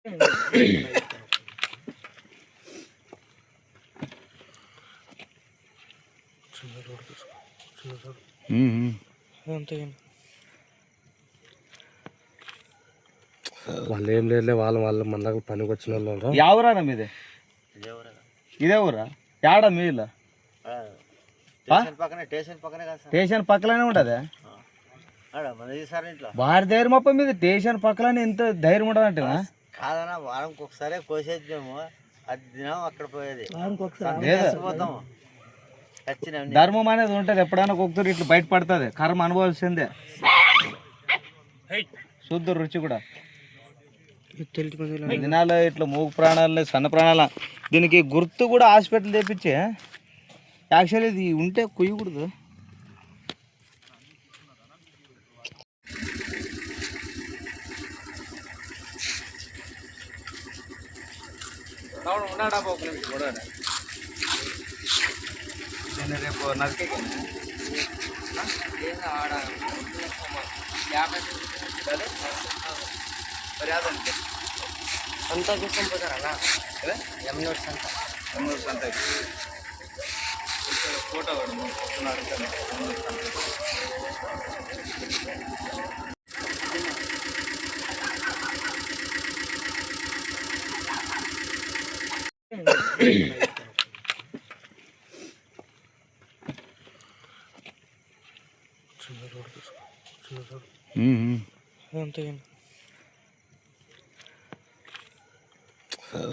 వాళ్ళు ఏం లేదు, వాళ్ళు మన దగ్గర పనికి వచ్చిన వాళ్ళు. ఎవరా మీదే? ఇదే ఊరా? ఏడా మీలా? స్టేషన్ పక్కలనే ఉంటదా? వారి ధైర్యం మొప్ప మీద స్టేషన్ పక్కలనే ఎంత ధైర్యం ఉండదు అంటే కాదన్నా, వారంకి ఒకసారి కోసేద్దాము, అది దినం అక్కడ పోయేది ధర్మం అనేది ఉంటది. ఎప్పుడైనా ఒక్కరు ఇట్లా బయట పడుతుంది, కర్మ అనుభవాల్సిందే. శుద్ధ రుచి కూడా దినాలు ఇట్లా మూగు ప్రాణాలు, సన్న ప్రాణాల. దీనికి గుర్తు కూడా హాస్పిటల్ తెప్పించే. యాక్చువల్లీ ఇది ఉంటే కుయ్యకూడదు. నేను రేపు నరికే సంత తీసుకొని ఎమ్నూరు సంత ఫోటో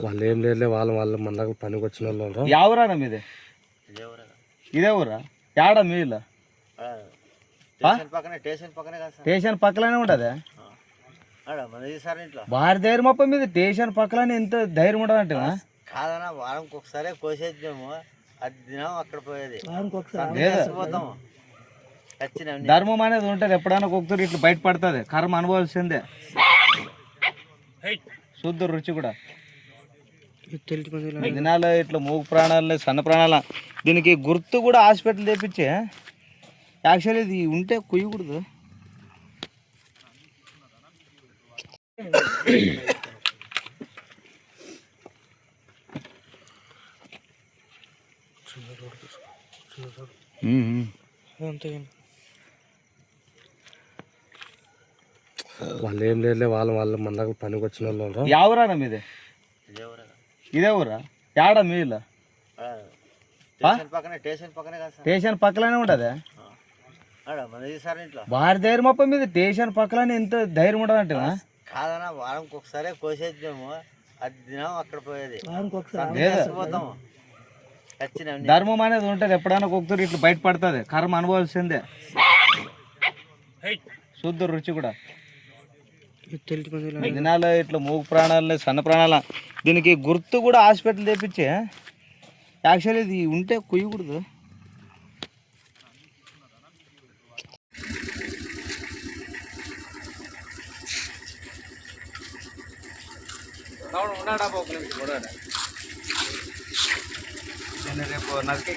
వాళ్ళు ఏం లేదు, వాళ్ళు మన దగ్గర పనికి వచ్చిన వాళ్ళు. ఎవరా మీదే? ఇదే ఊరా? ఏడా మీలా? స్టేషన్ పక్కలనే ఉంటదా? వారి ధైర్యం మొప్ప మీద స్టేషన్ పక్కలనే ఎంత ధైర్యం ఉండదు అంటే కాదన్నా, వారంకి ఒకసారి కోసేద్దాము, అది దినం అక్కడ పోయేది ధర్మం అనేది ఉంటది. ఎప్పుడైనా ఒక్కరు ఇట్లా బయట పడుతుంది, కర్మ అనుభవాల్సిందే. శుద్ధ రుచి కూడా దినాలు ఇట్లా మూగు ప్రాణాలు, సన్న ప్రాణాల. దీనికి గుర్తు కూడా హాస్పిటల్ తెప్పించే. యాక్చువల్లీ ఇది ఉంటే కుయ్యకూడదు. వాళ్ళు ఏం లేదు, వాళ్ళు మన దగ్గర పనికి వచ్చిన వాళ్ళు. ఎవరా మీదే? ఇదే ఊరా? ఏడా మీలా? స్టేషన్ పక్కలనే ఉంటదా? వారి ధైర్యం మొప్ప మీద స్టేషన్ పక్కలనే ఎంత ధైర్యం ఉండదు అంటే కాదన్నా, వారంకి ఒకసారి కోసేద్దాము, అది దినం అక్కడ పోయేది ధర్మం అనేది ఉంటది. ఎప్పుడైనా ఒక్కరు ఇట్లా బయట పడుతుంది, కర్మ అనుభవాల్సిందే. శుద్ధ రుచి కూడా దినాలు ఇట్లా మూగు ప్రాణాలు, సన్న ప్రాణాల. దీనికి గుర్తు కూడా హాస్పిటల్ తెప్పించే. యాక్చువల్లీ ఇది ఉంటే కుయ్యకూడదు. నేను రేపు నరికే